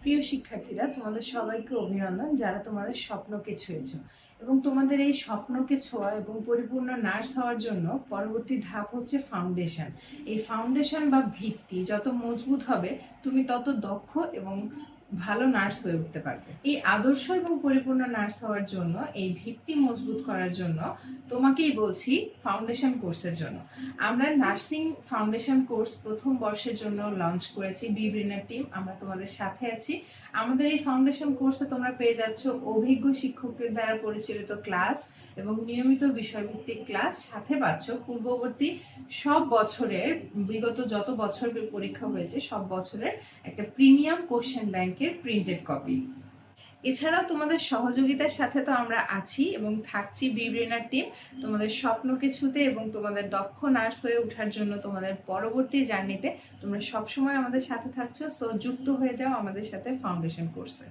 প্রিয় শিক্ষার্থীরা, তোমাদের সবাইকে অভিনন্দন যারা তোমাদের স্বপ্নকে ছুঁয়েছ এবং তোমাদের এই স্বপ্নকে ছোঁয়া এবং পরিপূর্ণ নার্স হওয়ার জন্য পরবর্তী ধাপ হচ্ছে ফাউন্ডেশন। এই ফাউন্ডেশন বা ভিত্তি যত মজবুত হবে তুমি তত দক্ষ এবং ভালো নার্স হয়ে উঠতে পারবে। এই আদর্শ এবং পরিপূর্ণ নার্স হওয়ার জন্য, এই ভিত্তি মজবুত করার জন্য তোমাকেই বলছি ফাউন্ডেশন কোর্সের জন্য। আমরা নার্সিং ফাউন্ডেশন কোর্স প্রথম বর্ষের জন্য লঞ্চ করেছি। বিব্রেনার টিম, আমরা তোমাদের সাথে আছি। আমাদের এই ফাউন্ডেশন কোর্সে তোমরা পেয়ে যাচ্ছ অভিজ্ঞ শিক্ষকদের দ্বারা পরিচালিত ক্লাস এবং নিয়মিত বিষয়ভিত্তিক ক্লাস, সাথে পাচ্ছ পূর্ববর্তী সব বছরের, বিগত যত বছর পরীক্ষা হয়েছে সব বছরের একটা প্রিমিয়াম কোশ্চেন ব্যাংকের প্রিন্টেড কপি। এছাড়াও তোমাদের সহযোগিতার সাথে তো আমরা আছি এবং থাকছি বিব্রেনার টিম, তোমাদের স্বপ্নকে ছুঁতে এবং তোমাদের দক্ষ নার্স হয়ে ওঠার জন্য তোমাদের পরবর্তী জার্নিতে তোমরা সবসময় আমাদের সাথে থাকছো। সো যুক্ত হয়ে যাও আমাদের সাথে ফাউন্ডেশন কোর্সে।